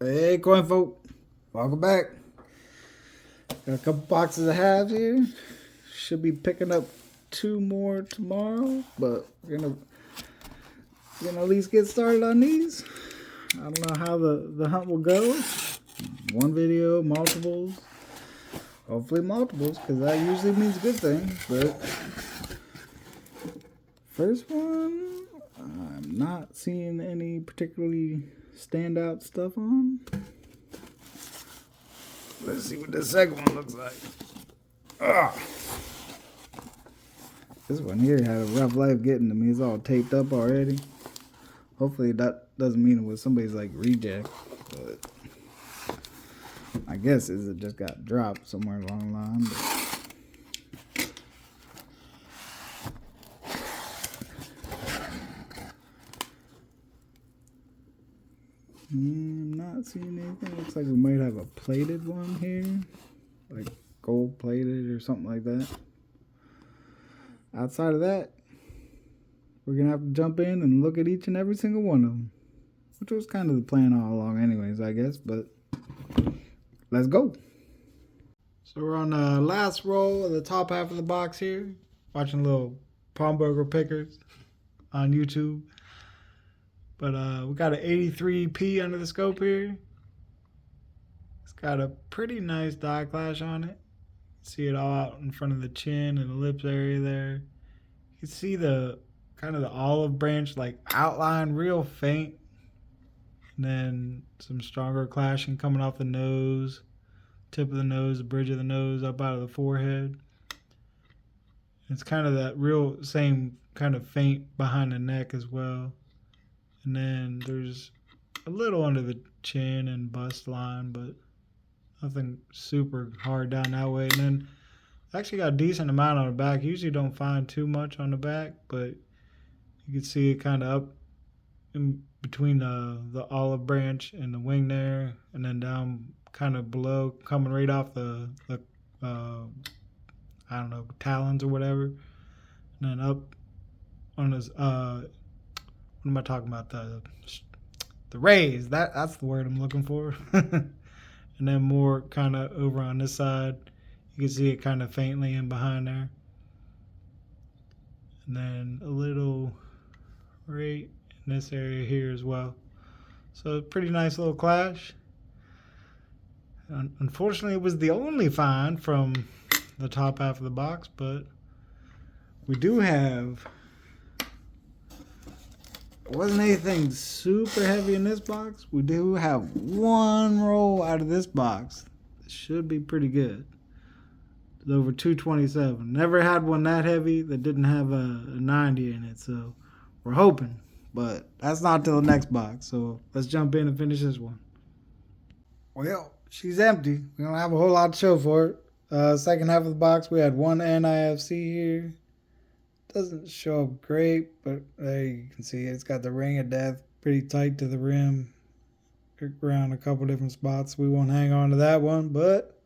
Hey, coin folk, welcome back. Got a couple boxes of halves here. Should be picking up two more tomorrow, but we're gonna at least get started on these. I don't know how the hunt will go. One video, multiples. Hopefully multiples, because that usually means good things. But first one, I'm not seeing any particularly standout stuff on. Let's see what the second one looks like. Ah. This one here had a rough life getting to me. It's all taped up already. Hopefully that doesn't mean it was somebody's like reject, but I guess it just got dropped somewhere along the line. I'm not seeing anything. Looks like we might have a plated one here, like gold plated or something like that. Outside of that, we're gonna have to jump in and look at each and every single one of them, which was kind of the plan all along anyways, I guess, but let's go. So we're on the last roll of the top half of the box here, watching little Pawnbroker Pickers on YouTube. But we got an 83P under the scope here. It's got a pretty nice die clash on it. See it all out in front of the chin and the lips area there. You can see the kind of the olive branch like outline real faint. And then some stronger clashing coming off the nose, tip of the nose, the bridge of the nose, up out of the forehead. It's kind of that real same kind of faint behind the neck as well. And then there's a little under the chin and bust line, but nothing super hard down that way. And then actually got a decent amount on the back. Usually don't find too much on the back, but you can see it kind of up in between the olive branch and the wing there, and then down kind of below, coming right off the I don't know, talons or whatever, and then up on his what am I talking about? The rays. That's the word I'm looking for. And then more kind of over on this side. You can see it kind of faintly in behind there. And then a little right in this area here as well. So a pretty nice little clash. Unfortunately, it was the only find from the top half of the box, but we do have... It wasn't anything super heavy in this box. We do have one roll out of this box. It should be pretty good. It's over 227. Never had one that heavy that didn't have a 90 in it, so we're hoping. But that's not till the next box, so let's jump in and finish this one. Well, she's empty. We don't have a whole lot to show for it. Second half of the box, we had one NIFC here. Doesn't show up great, but there you can see it's got the ring of death pretty tight to the rim around a couple different spots. We won't hang on to that one, but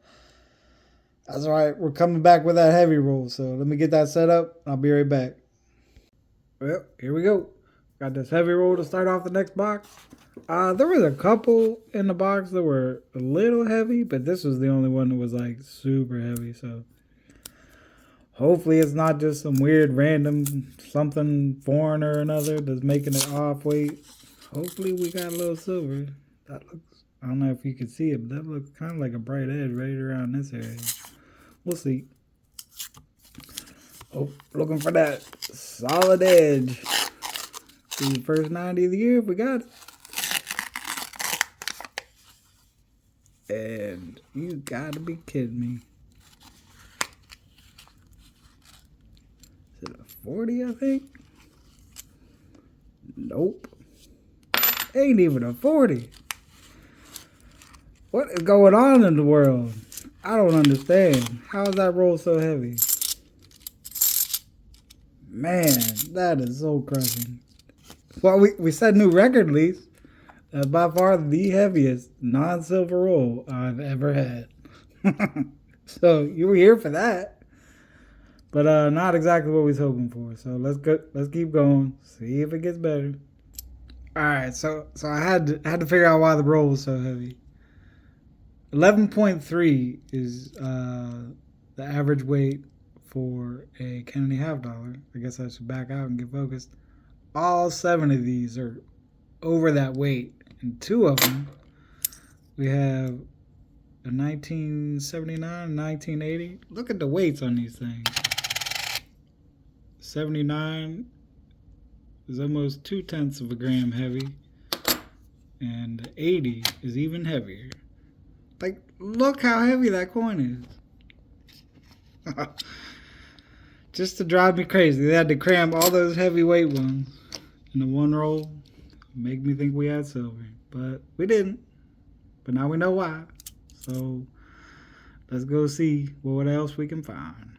that's all right. We're coming back with that heavy roll, so let me get that set up. I'll be right back. Well, here we go. Got this heavy roll to start off the next box. There was a couple in the box that were a little heavy, but this was the only one that was like super heavy, so hopefully it's not just some weird random something foreign or another that's making it off weight. Hopefully we got a little silver. That looks, I don't know if you can see it, but that looks kind of like a bright edge right around this area. We'll see. Oh, looking for that solid edge. The first 90 of the year if we got it. And you gotta be kidding me. 40, I think. Nope. Ain't even a 40. What is going on in the world? I don't understand. How is that roll so heavy? Man, that is so crushing. Well, we set new record, at least. That's by far the heaviest non-silver roll I've ever had. So you were here for that. But not exactly what we was hoping for. So let's go. Let's keep going. See if it gets better. All right, so I had to figure out why the roll was so heavy. 11.3 is the average weight for a Kennedy half dollar. I guess I should back out and get focused. All 7 of these are over that weight, and 2 of them we have a 1979, 1980. Look at the weights on these things. 79 is almost 0.2 of a gram heavy, and 80 is even heavier. Like, look how heavy that coin is. Just to drive me crazy, they had to cram all those heavyweight ones into one roll. Make me think we had silver, but we didn't. But now we know why. So let's go see what else we can find.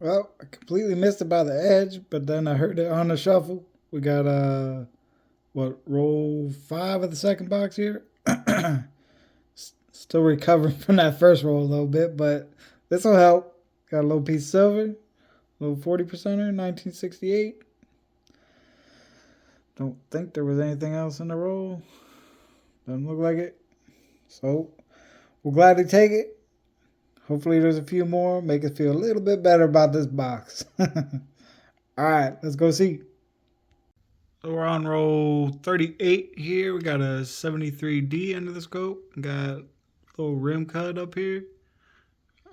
Well, I completely missed it by the edge, but then I heard it on the shuffle. We got roll 5 of the second box here. Still recovering from that first roll a little bit, but this will help. Got a little piece of silver, a little 40%er, 1968. Don't think there was anything else in the roll. Doesn't look like it. So we'll gladly take it. Hopefully there's a few more. Make us feel a little bit better about this box. All right, let's go see. So we're on roll 38 here. We got a 73D under the scope. Got a little rim cut up here,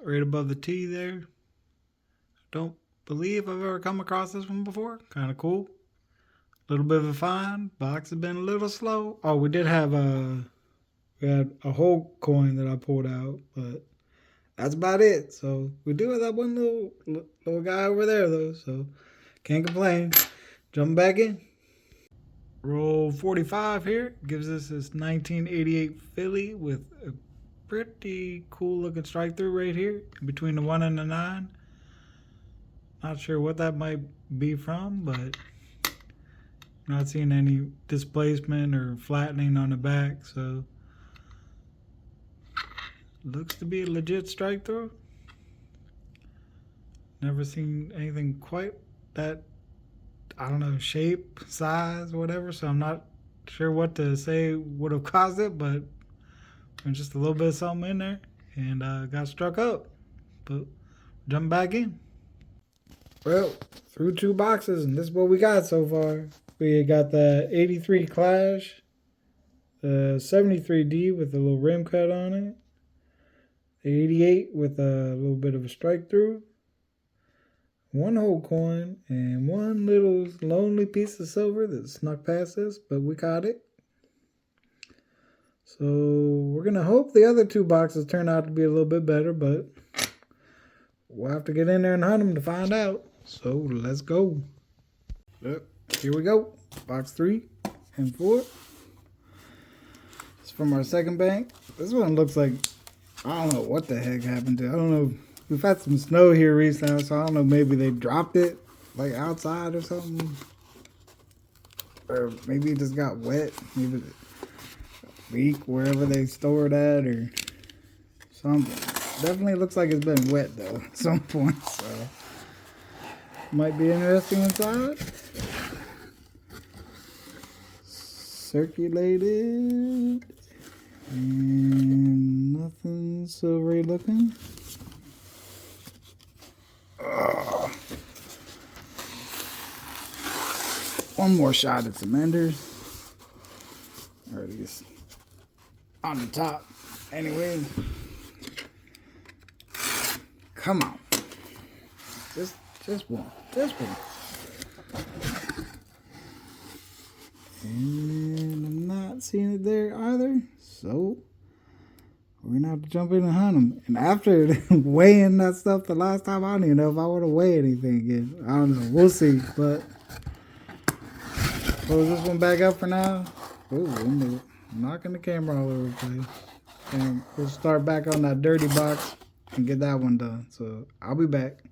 right above the T there. Don't believe I've ever come across this one before. Kind of cool. A little bit of a find. Box has been a little slow. Oh, we did have we had a whole coin that I pulled out, but that's about it. So we do have that one little guy over there though, so can't complain. Jumping back in. Roll 45 here gives us this 1988 Philly with a pretty cool looking strike through right here between the 1 and the 9. Not sure what that might be from, but not seeing any displacement or flattening on the back, so looks to be a legit strike through. Never seen anything quite that, I don't know, shape, size, whatever, so I'm not sure what to say would have caused it, but there's just a little bit of something in there, and got struck up. But jump back in. Well, through 2 boxes, and this is what we got so far. We got the 83 Clash, the 73D with a little rim cut on it, the 88 with a little bit of a strike through, 1 whole coin, and 1 little lonely piece of silver that snuck past us, but we caught it. So we're going to hope the other 2 boxes turn out to be a little bit better, but we'll have to get in there and hunt them to find out. So let's go. Yep, here we go. Box 3 and 4. It's from our second bank. This one looks like, I don't know what the heck happened to it. I don't know. We've had some snow here recently, so I don't know, maybe they dropped it like outside or something. Or maybe it just got wet. Maybe the leak wherever they stored at or something. Definitely looks like it's been wet though at some point, so might be interesting inside. Circulated and nothing silvery looking. One more shot at some enders. Already is on the top. Anyway, come on. Just one. And I'm not seeing it there either. So we're gonna have to jump in and hunt them. And after weighing that stuff the last time, I don't even know if I want to weigh anything again. I don't know. We'll see. But close this one back up for now. Ooh, I'm knocking the camera all over the place. And we'll start back on that dirty box and get that one done. So I'll be back.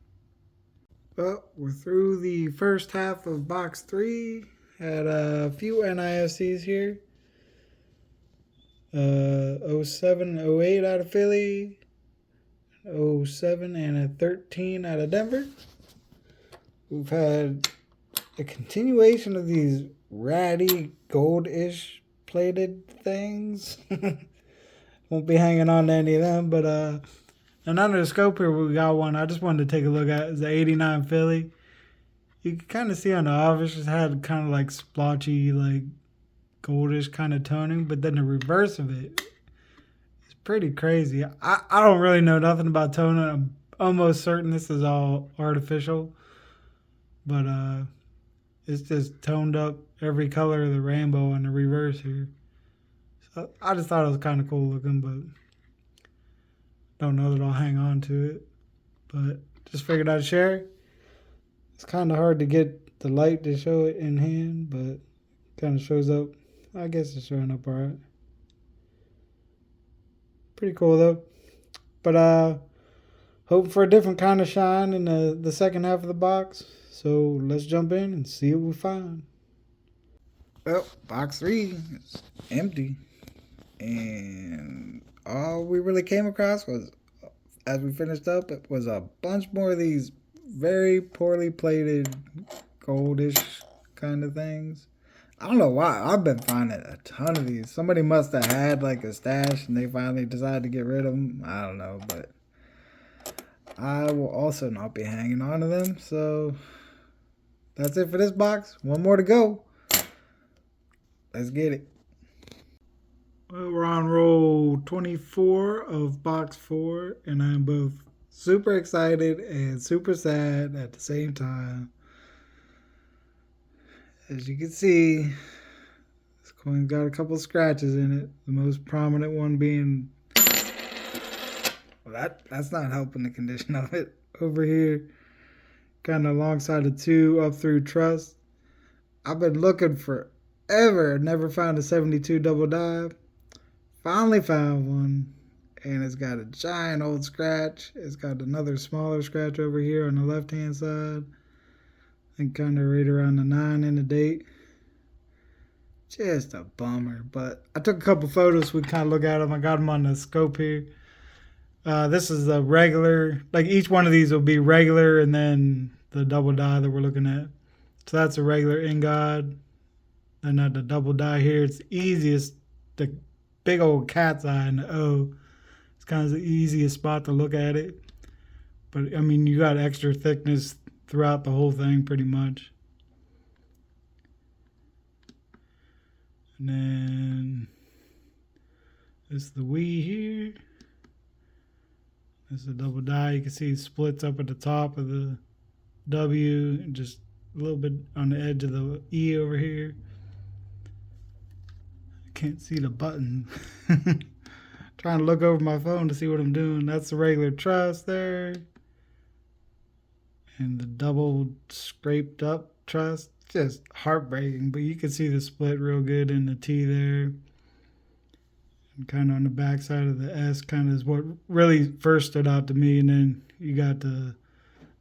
Well, we're through the first half of box 3. Had a few NISCs here. 07, 08 out of Philly. 07 and a 13 out of Denver. We've had a continuation of these ratty goldish plated things. Won't be hanging on to any of them, but and under the scope here we got one I just wanted to take a look at. It's the 89 Philly. You can kind of see on the off it just had kind of like splotchy, like goldish kind of toning, but then the reverse of it is pretty crazy. I don't really know nothing about toning. I'm almost certain this is all artificial, but it's just toned up every color of the rainbow on the reverse here. So I just thought it was kind of cool looking, but don't know that I'll hang on to it. But just figured I'd share. It's kind of hard to get the light to show it in hand, but kind of shows up. I guess it's showing up alright. Pretty cool though. But hoping for a different kind of shine in the second half of the box. So let's jump in and see what we find. Well, box 3 is empty. And all we really came across was, as we finished up, it was a bunch more of these very poorly plated goldish kind of things. I don't know why. I've been finding a ton of these. Somebody must have had like a stash and they finally decided to get rid of them. I don't know, but I will also not be hanging on to them. So that's it for this box. One more to go. Let's get it. Well, we're on roll 24 of box 4, and I'm both super excited and super sad at the same time. As you can see, this coin's got a couple scratches in it. The most prominent one being, well, that's not helping the condition of it. Over here, kind of alongside the 2 up through truss. I've been looking forever, never found a 72 double dive. Finally found one, and it's got a giant old scratch. It's got another smaller scratch over here on the left-hand side. And kind of right around the 9 in the date. Just a bummer, but I took a couple photos so we kind of look at them. I got them on the scope here. This is a regular, like each one of these will be regular, and then the double die that we're looking at. So that's a regular ingod. And then the double die here, it's the easiest, the big old cat's eye in the O. It's kind of the easiest spot to look at it. But I mean, you got extra thickness throughout the whole thing pretty much. And then this is the wee here. This is a double die. You can see it splits up at the top of the W and just a little bit on the edge of the E over here. Can't see the button. Trying to look over my phone to see what I'm doing. That's the regular truss there. And the double scraped up truss. Just heartbreaking. But you can see the split real good in the T there. And kind of on the back side of the S kind of is what really first stood out to me. And then you got the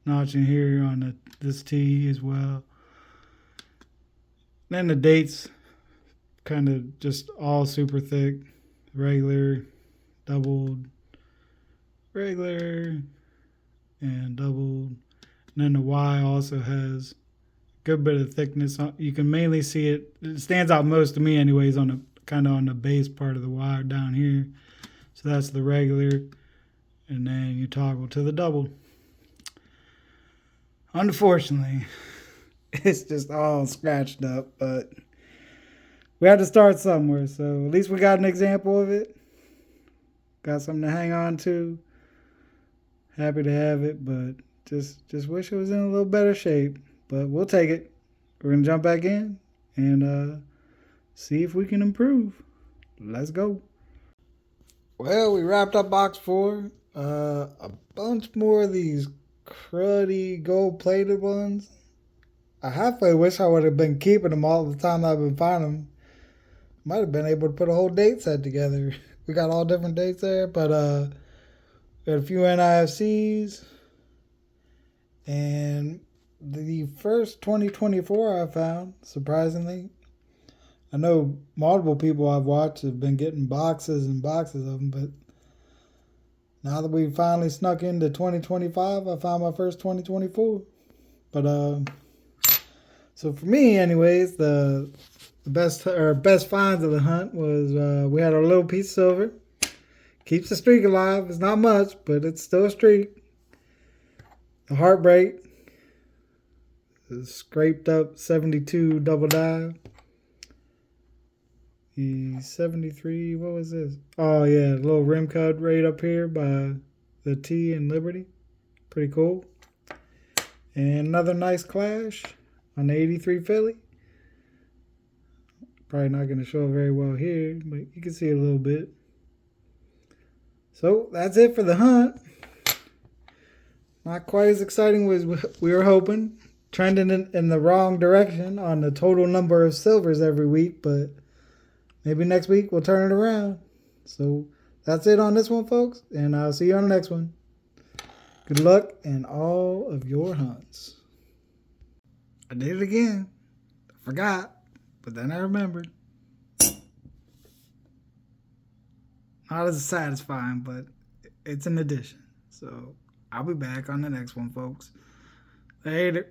notch in here on this T as well. Then the dates kind of just all super thick, regular, doubled, regular, and doubled. And then the Y also has a good bit of thickness. You can mainly see it. It stands out most to me anyways on the kind of on the base part of the Y down here. So that's the regular. And then you toggle to the double. Unfortunately, it's just all scratched up, but we had to start somewhere, so at least we got an example of it. Got something to hang on to. Happy to have it, but just wish it was in a little better shape. But we'll take it. We're going to jump back in and see if we can improve. Let's go. Well, we wrapped up box 4. A bunch more of these cruddy gold-plated ones. I halfway wish I would have been keeping them all the time I've been finding them. Might have been able to put a whole date set together. We got all different dates there, but we got a few NIFCs. And the first 2024 I found, surprisingly. I know multiple people I've watched have been getting boxes and boxes of them, but now that we finally snuck into 2025, I found my first 2024. But So for me, anyways, the best finds of the hunt was we had our little piece of silver. Keeps the streak alive. It's not much, but it's still a streak. The heartbreak. The scraped up 72 double dive. The 73, what was this? Oh yeah, a little rim cut right up here by the T and Liberty. Pretty cool. And another nice clash on the 83 Philly. Probably not going to show very well here, but you can see a little bit. So that's it for the hunt. Not quite as exciting as we were hoping. Trending in the wrong direction on the total number of silvers every week, but maybe next week we'll turn it around. So that's it on this one, folks, and I'll see you on the next one. Good luck in all of your hunts. I did it again. I forgot, but then I remembered. Not as satisfying, but it's an addition. So I'll be back on the next one, folks. Later.